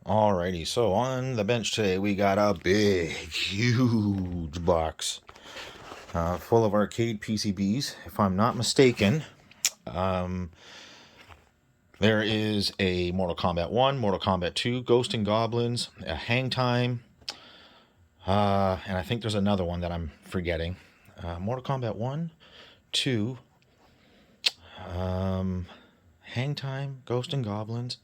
Alrighty, so on the bench today we got a big, huge box full of arcade PCBs. If I'm not mistaken, there is a Mortal Kombat 1, Mortal Kombat 2, Ghost and Goblins, a Hangtime, and I think there's another one that I'm forgetting. Mortal Kombat 1, 2, Hangtime, Ghost and Goblins,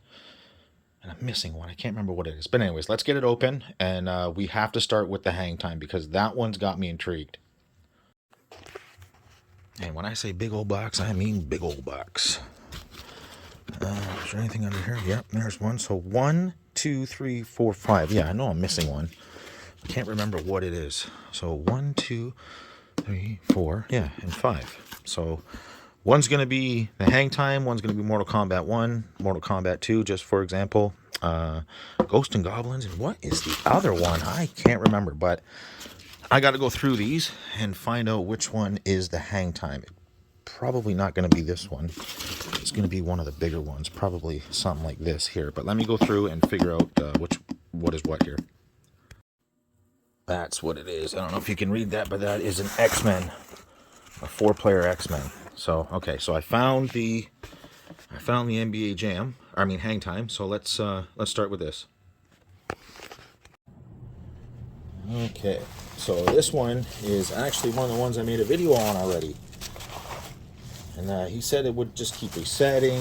and I'm missing one. I can't remember what it is. But anyways, let's get it open, and we have to start with the Hangtime because that one's got me intrigued. And when I say big old box, I mean big old box. Is there anything under here? Yep, there's one. So 1, 2, 3, 4, 5. Yeah, I know I'm missing one. I can't remember what it is. So 1, 2, 3, 4. Yeah, and 5. So one's going to be the Hangtime. One's going to be Mortal Kombat 1, Mortal Kombat 2, just for example. Ghost and Goblins. And what is the other one? I can't remember, but I got to go through these and find out which one is the Hangtime. Probably not going to be this one. It's going to be one of the bigger ones. Probably something like this here. But let me go through and figure out what is what here. That's what it is. I don't know if you can read that, but that is an X-Men, a 4-player X-Men. So okay, so I found the NBA Jam. I mean Hangtime. So let's start with this. Okay, so this one is actually one of the ones I made a video on already. And he said it would just keep resetting,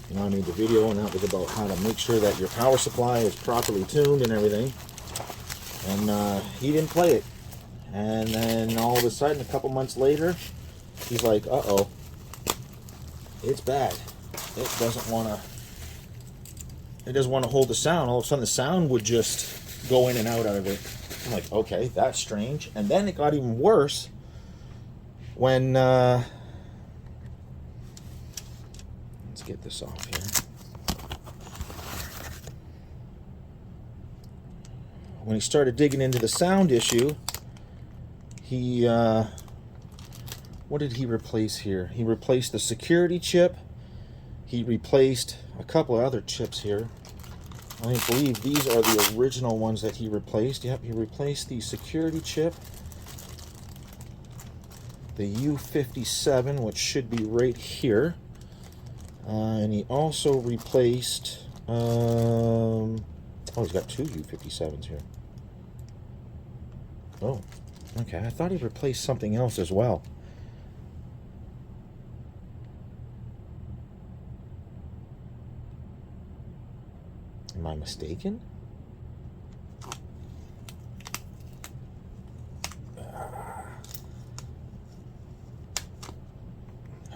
and I made the video, and that was about how to make sure that your power supply is properly tuned and everything. And he didn't play it. And then all of a sudden, a couple months later, he's like, uh-oh, it's bad. It doesn't want to hold the sound. All of a sudden, the sound would just go in and out of it. I'm like, okay, that's strange. And then it got even worse when, let's get this off here. When he started digging into the sound issue, he, what did he replace here? He replaced the security chip. He replaced a couple of other chips here. I believe these are the original ones that he replaced. Yep, he replaced the security chip, the U57, which should be right here. And he also replaced, oh, he's got two U57s here. Oh, okay. I thought he replaced something else as well. Am I mistaken?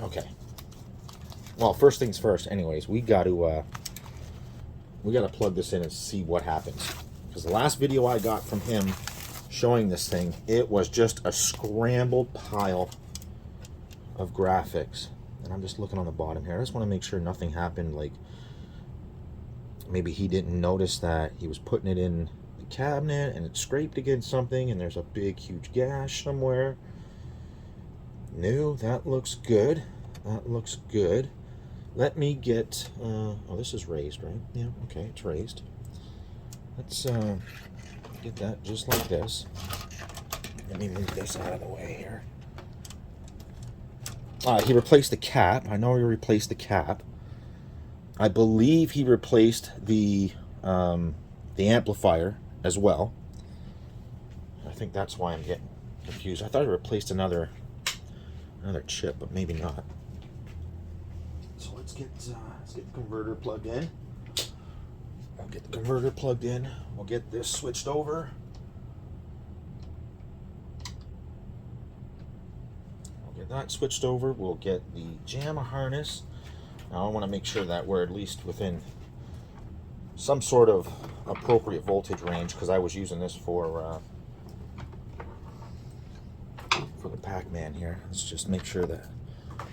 Okay. Well, first things first. Anyways, we got to plug this in and see what happens. Because the last video I got from him showing this thing, it was just a scrambled pile of graphics. And I'm just looking on the bottom here. I just want to make sure nothing happened. Like maybe he didn't notice that he was putting it in the cabinet and it scraped against something, and there's a big, huge gash somewhere. No, that looks good. That looks good. Let me get, oh, this is raised, right? Yeah, okay, it's raised. Let's get that just like this. Let me move this out of the way here. He replaced the cap. I know he replaced the cap. I believe he replaced the amplifier as well. I think that's why I'm getting confused. I thought he replaced another chip, but maybe not. So let's get the converter plugged in. I'll get the converter plugged in. We'll get this switched over. We'll get that switched over. We'll get the JAMA harness. Now I want to make sure that we're at least within some sort of appropriate voltage range, because I was using this for the Pac-Man here. Let's just make sure that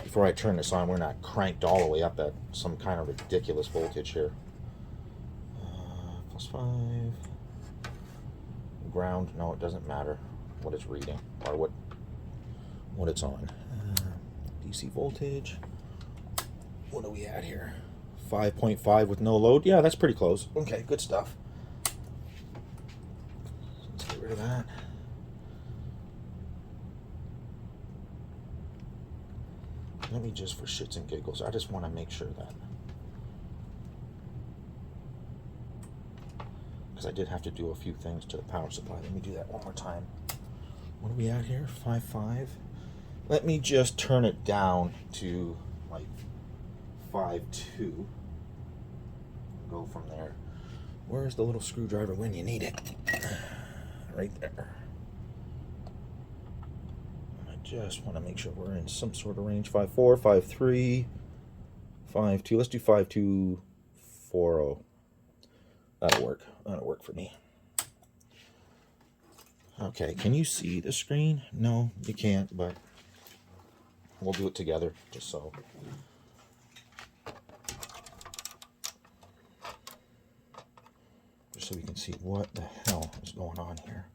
before I turn this on, we're not cranked all the way up at some kind of ridiculous voltage here. +5. Ground, no, it doesn't matter what it's reading or what it's on. DC voltage. What are we at here? 5.5 with no load. Yeah, that's pretty close. Okay, good stuff. Let's get rid of that. Let me just, for shits and giggles, I just want to make sure that, because I did have to do a few things to the power supply. Let me do that one more time. What are we at here? 5.5. Let me just turn it down to like 5.2. Go from there. Where's the little screwdriver when you need it? Right there. I just want to make sure we're in some sort of range. 5.4, 5.3, 5.2. Let's do 5.240. That'll work. That'll work for me. Okay, can you see the screen? No, you can't, but we'll do it together, just so. Just so we can see what the hell is going on here.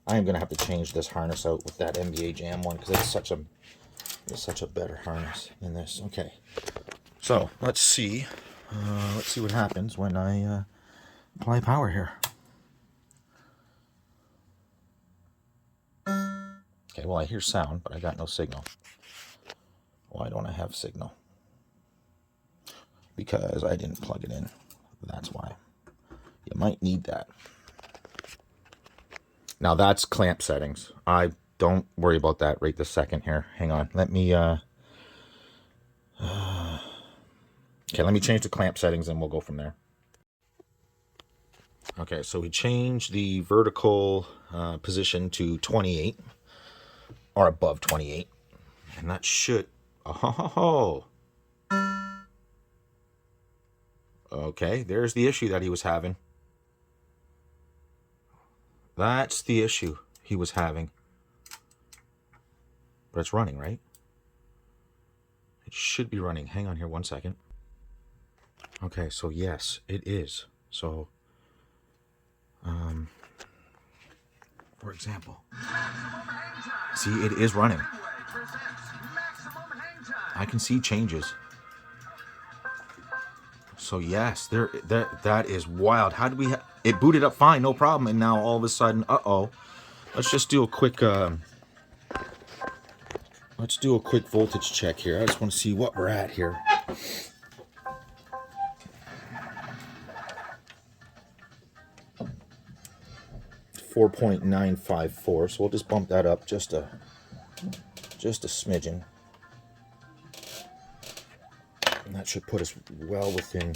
I am going to have to change this harness out with that NBA Jam one, because it's such a better harness than this. Okay, so let's see what happens when I apply power here. Okay, well, I hear sound, but I got no signal. Why don't I have signal? Because I didn't plug it in. That's why. You might need that. Now that's clamp settings. I don't worry about that right this second here. Hang on. Let me okay, let me change the clamp settings and we'll go from there. Okay, so we changed the vertical position to 28 or above 28, and that should okay, there's the issue that he was having. That's the issue he was having. But it's running, right? It should be running. Hang on here one second. Okay, so yes, it is. So, for example, see, it is running. I can see changes. So yes, that is wild. How did we? It booted up fine, no problem, and now all of a sudden, let's just do a quick. Let's do a quick voltage check here. I just want to see what we're at here. .954. So we'll just bump that up just a smidgen. And that should put us well within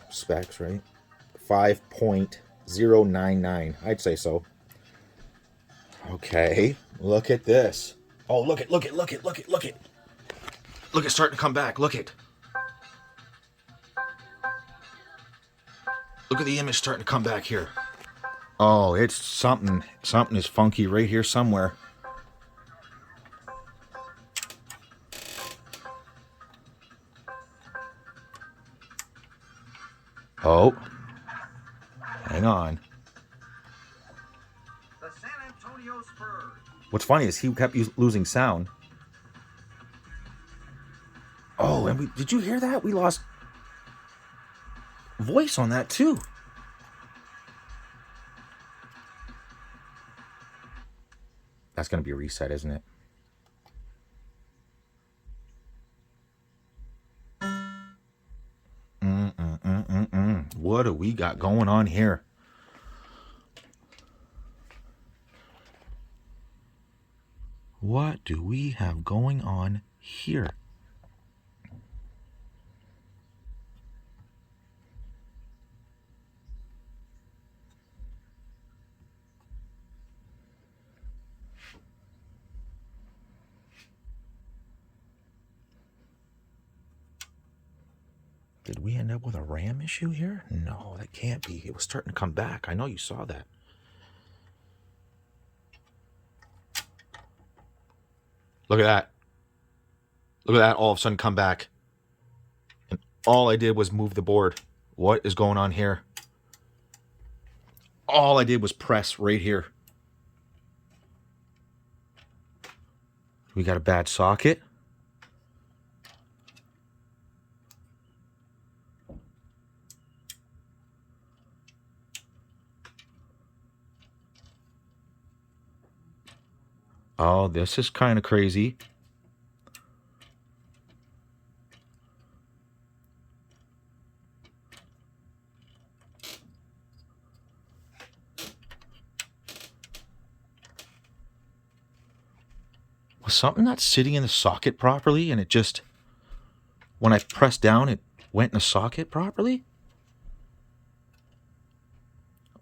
specs, right? 5.099. I'd say so. Okay, look at this. Oh, look it. Look it starting to come back. Look at the image starting to come back here. Oh, it's something is funky right here somewhere. Oh, hang on. The San Antonio Spurs. What's funny is he kept losing sound. Oh, and did you hear that? We lost voice on that too. That's going to be a reset, isn't it? What do we got going on here? What do we have going on here? Did we end up with a RAM issue here? No, that can't be. It was starting to come back. I know you saw that. Look at that. Look at that all of a sudden come back. And all I did was move the board. What is going on here? All I did was press right here. We got a bad socket. Oh, this is kind of crazy. Was something not sitting in the socket properly and it just, when I pressed down, it went in the socket properly?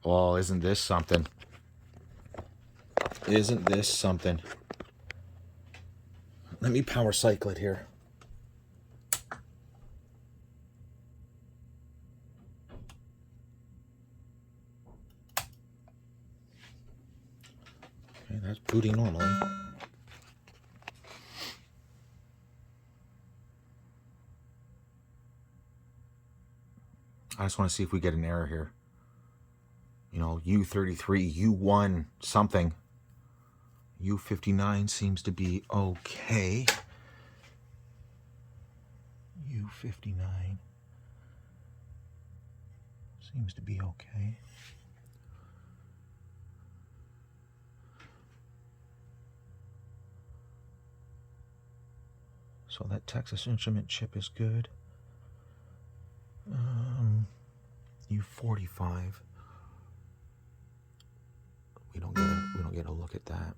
Oh, isn't this something? Isn't this something? Let me power cycle it here. Okay, that's booting normally. I just want to see if we get an error here. You know, U33, U1, something. U59 seems to be okay. U59 seems to be okay. So that Texas Instrument chip is good. U45. We don't get a look at that.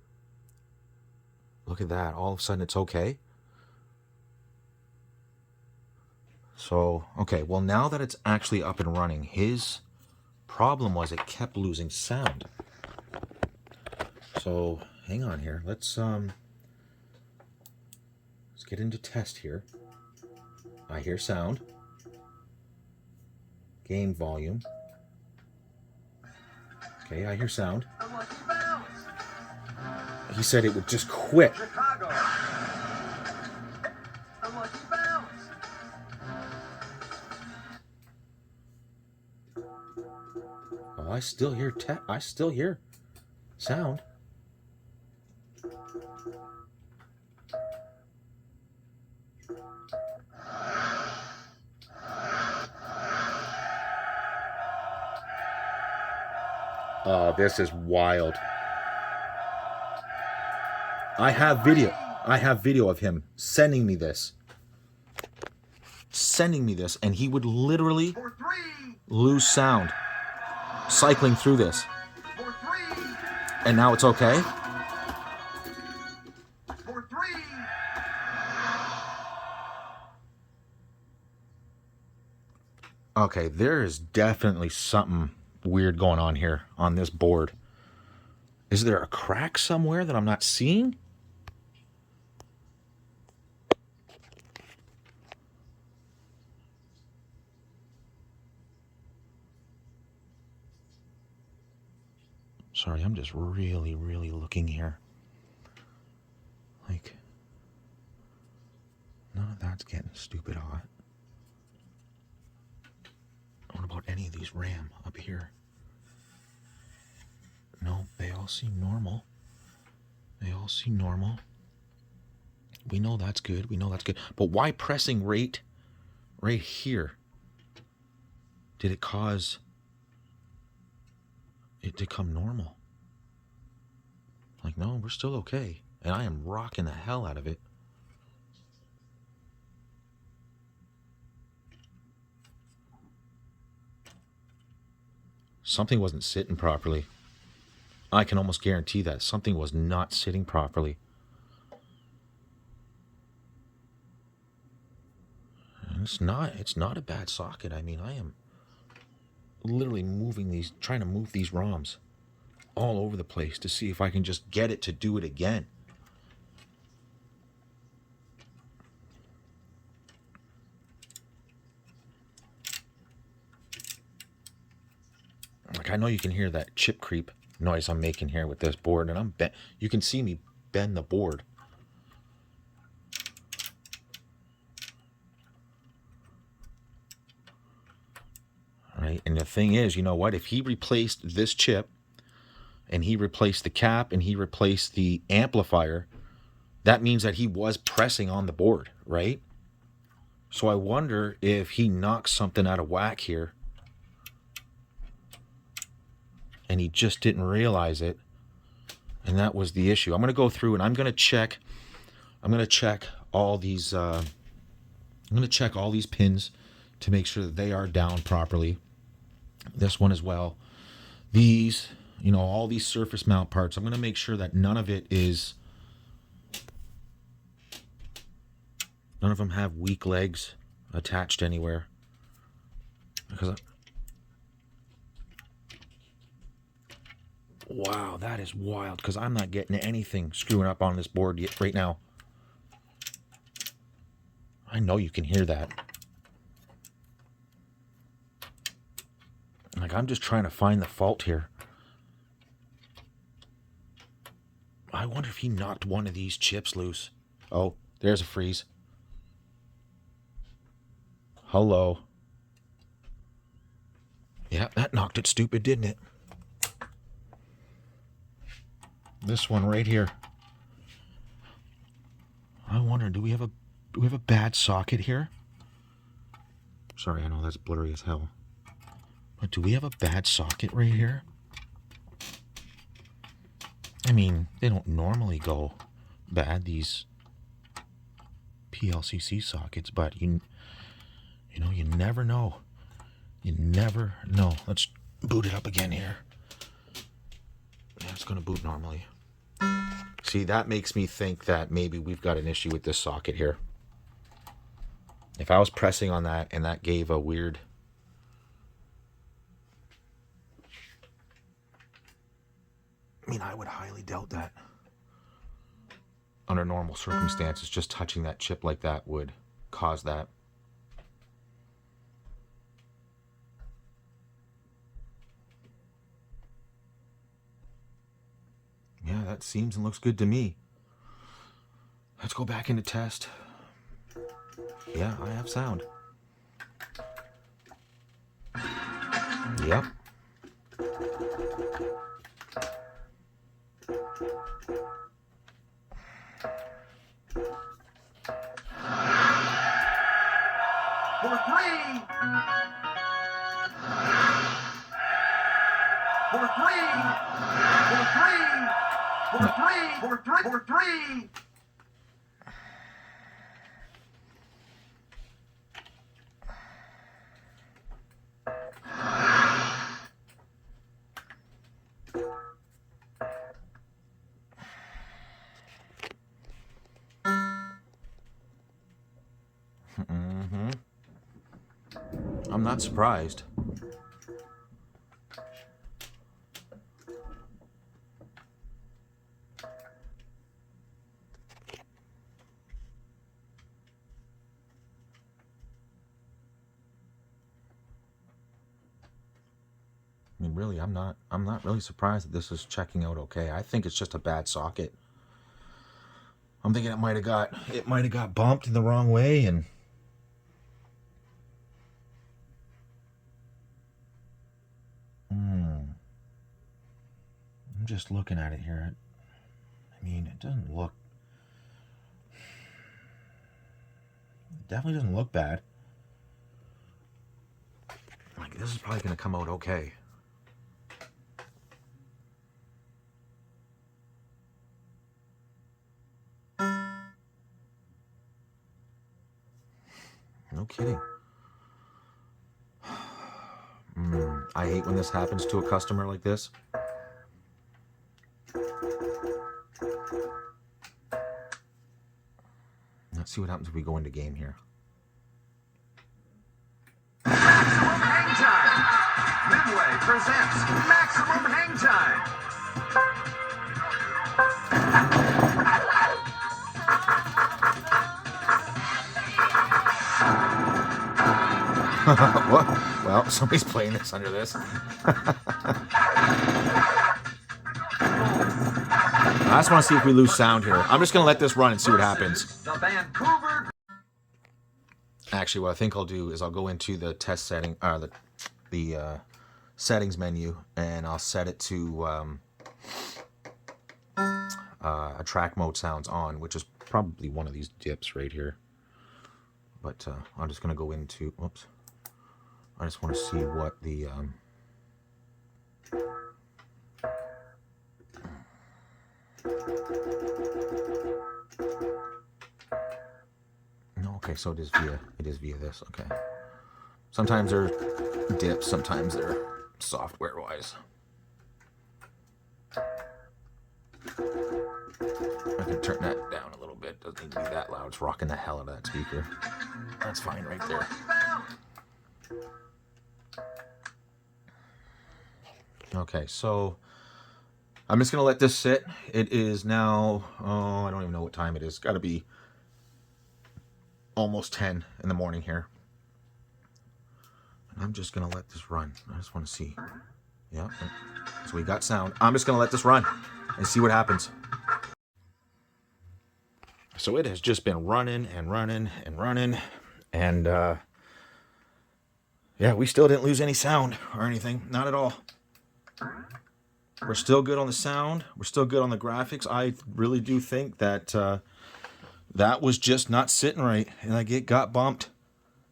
Look at that. All of a sudden it's okay. So, okay, well now that it's actually up and running, his problem was it kept losing sound. So, hang on here. Let's get into test here. I hear sound. Game volume. Okay, I hear sound. He said it would just quit. Oh, I still hear sound. Oh, this is wild. I have video of him sending me this, and he would literally lose sound cycling through this. And now it's okay. Okay, there is definitely something weird going on here on this board. Is there a crack somewhere that I'm not seeing? Sorry, I'm just really looking here. Like, none of that's getting stupid hot. What about any of these RAM up here? No, they all seem normal. They all seem normal. We know that's good. But why pressing right here? Did it cause it to come normal? Like, no, we're still okay. And I am rocking the hell out of it. Something wasn't sitting properly. I can almost guarantee that something was not sitting properly. And it's not a bad socket. I mean, I am literally trying to move these ROMs all over the place to see if I can just get it to do it again. Like, I know you can hear that chip creep noise I'm making here with this board, and you can see me bend the board. Right? And the thing is, you know what? If he replaced this chip, and he replaced the cap, and he replaced the amplifier, that means that he was pressing on the board, right? So I wonder if he knocked something out of whack here and he just didn't realize it, and that was the issue. I'm going to go through and I'm going to check all these pins to make sure that they are down properly. This one as well. These, you know, all these surface mount parts, I'm going to make sure that none of them have weak legs attached anywhere. Because wow, that is wild, because I'm not getting anything screwing up on this board yet, right now. I know you can hear that. Like, I'm just trying to find the fault here. I wonder if he knocked one of these chips loose. Oh, there's a freeze. Hello. Yeah, that knocked it stupid, didn't it? This one right here. I wonder, do we have a bad socket here? Sorry, I know that's blurry as hell. But do we have a bad socket right here? I mean, they don't normally go bad, these PLCC sockets, but you know, you never know. You never know. Let's boot it up again here. Yeah, it's going to boot normally. See, that makes me think that maybe we've got an issue with this socket here. If I was pressing on that and that gave a weird... I mean, I would highly doubt that. Under normal circumstances, just touching that chip like that would cause that. Yeah, that seems and looks good to me. Let's go back into test. Yeah, I have sound. Yep. For three. For three. For three. For three. For three. For three. I'm not surprised. I mean, really, I'm not really surprised that this is checking out okay. I think it's just a bad socket. I'm thinking it might have got bumped in the wrong way, and I'm just looking at it here. I mean, it doesn't look... It definitely doesn't look bad. Like, this is probably going to come out okay. No kidding. I hate when this happens to a customer like this. Let's see what happens if we go into game here. Maximum hang time. Midway presents Maximum Hang Time. What? Well, somebody's playing this under this. I just want to see if we lose sound here. I'm just going to let this run and see what happens. The Vancouver. Actually, what I think I'll do is I'll go into the test setting, the settings menu, and I'll set it to a track mode sounds on, which is probably one of these dips right here. But I'm just going to go into, oops, I just want to see what the, no, okay, so it is via this, okay. Sometimes they're dips, sometimes they're software-wise. I can turn that down a little bit. Doesn't need to be that loud. It's rocking the hell out of that speaker. That's fine right there. Okay, so I'm just going to let this sit. It is now, oh, I don't even know what time it is. It's got to be almost 10 in the morning here. And I'm just going to let this run. I just want to see. Yeah, so we got sound. I'm just going to let this run and see what happens. So it has just been running and running and running. And, yeah, we still didn't lose any sound or anything. Not at all. We're still good on the sound. We're still good on the graphics. I really do think that that was just not sitting right. And like it got bumped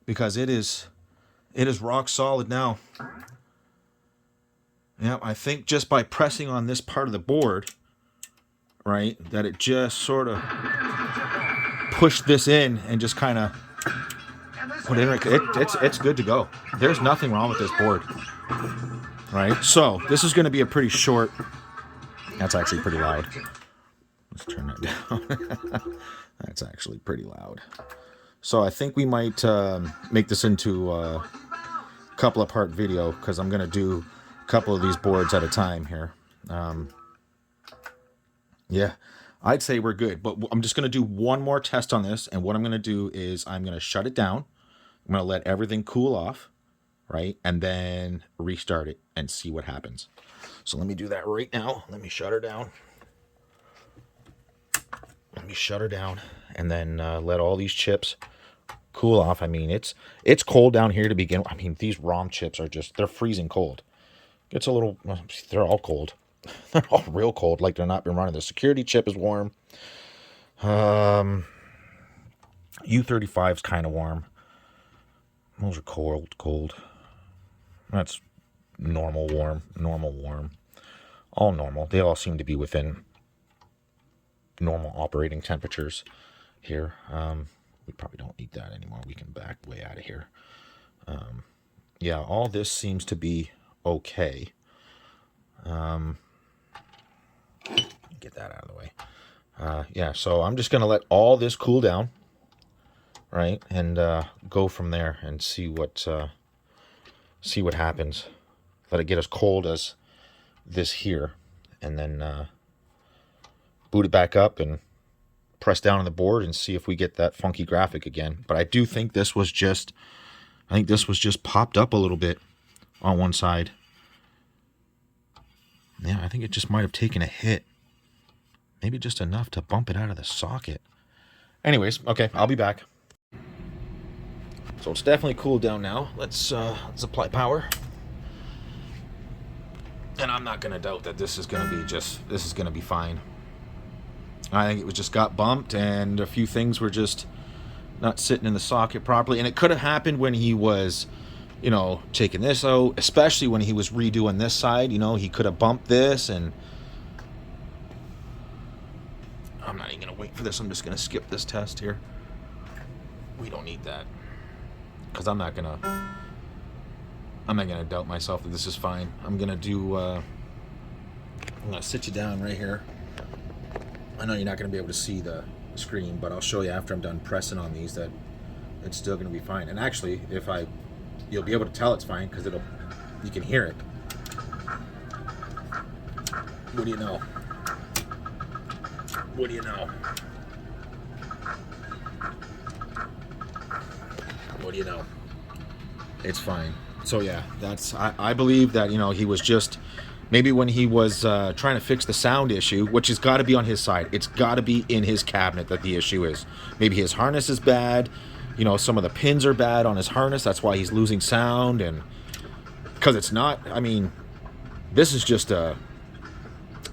because it is rock solid now. Yeah, I think just by pressing on this part of the board, right, that it just sort of pushed this in and just kind of put it in. It's good to go. There's nothing wrong with this board. Right, so this is going to be a pretty short. That's actually pretty loud. Let's turn that down. That's actually pretty loud. So I think we might make this into a couple of part video because I'm going to do a couple of these boards at a time here. Yeah, I'd say we're good, but I'm just going to do one more test on this, and what I'm going to do is I'm going to shut it down. I'm going to let everything cool off. Right, and then restart it and see what happens. So let me do that right now. Let me shut her down. Let me shut her down, and then let all these chips cool off. I mean, it's cold down here to begin with. I mean, these ROM chips are they're freezing cold. It's a little, they're all cold. They're all real cold, like they're not been running. The security chip is warm. U35 is kind of warm. Those are cold. That's normal warm. All normal. They all seem to be within normal operating temperatures here. We probably don't need that anymore. We can back way out of here. Yeah, all this seems to be okay. Get that out of the way. Yeah, so I'm just going to let all this cool down. Right, and go from there and see what happens. Let it get as cold as this here, and then boot it back up and press down on the board and see if we get that funky graphic again. But I do think this was just, popped up a little bit on one side. Yeah, I think it just might have taken a hit, maybe just enough to bump it out of the socket. Anyways, okay, I'll be back. So it's definitely cooled down now. Let's apply power. And I'm not gonna doubt that this is gonna be fine. I think it was just got bumped and a few things were just not sitting in the socket properly. And it could have happened when he was, taking this out, especially when he was redoing this side. He could have bumped this, and I'm not even gonna wait for this. I'm just gonna skip this test here. We don't need that. Because I'm not gonna doubt myself that this is fine. I'm gonna sit you down right here. I know you're not gonna be able to see the screen, but I'll show you after I'm done pressing on these that it's still gonna be fine. And actually, you'll be able to tell it's fine because you can hear it. What do you know? What do you know? What do you know? It's fine. So yeah, I believe that he was just maybe when he was trying to fix the sound issue, which has got to be on his side. It's got to be in his cabinet that the issue is. Maybe his harness is bad. Some of the pins are bad on his harness. That's why he's losing sound, and because it's not. I mean, this is just a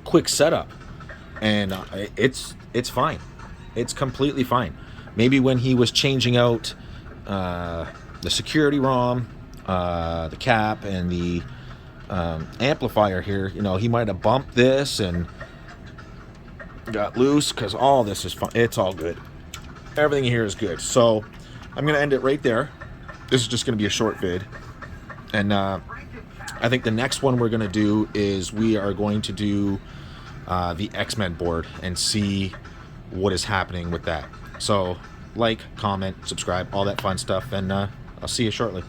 quick setup, and it's fine. It's completely fine. Maybe when he was changing out the security ROM, the cap, and the amplifier here, you know, he might have bumped this and got loose, because all this is fine. It's all good. Everything here is good. So I'm going to end it right there. This is just going to be a short vid. And I think the next one we're going to do is we are going to do the X-Men board and see what is happening with that. So like, comment, subscribe, all that fun stuff, and I'll see you shortly.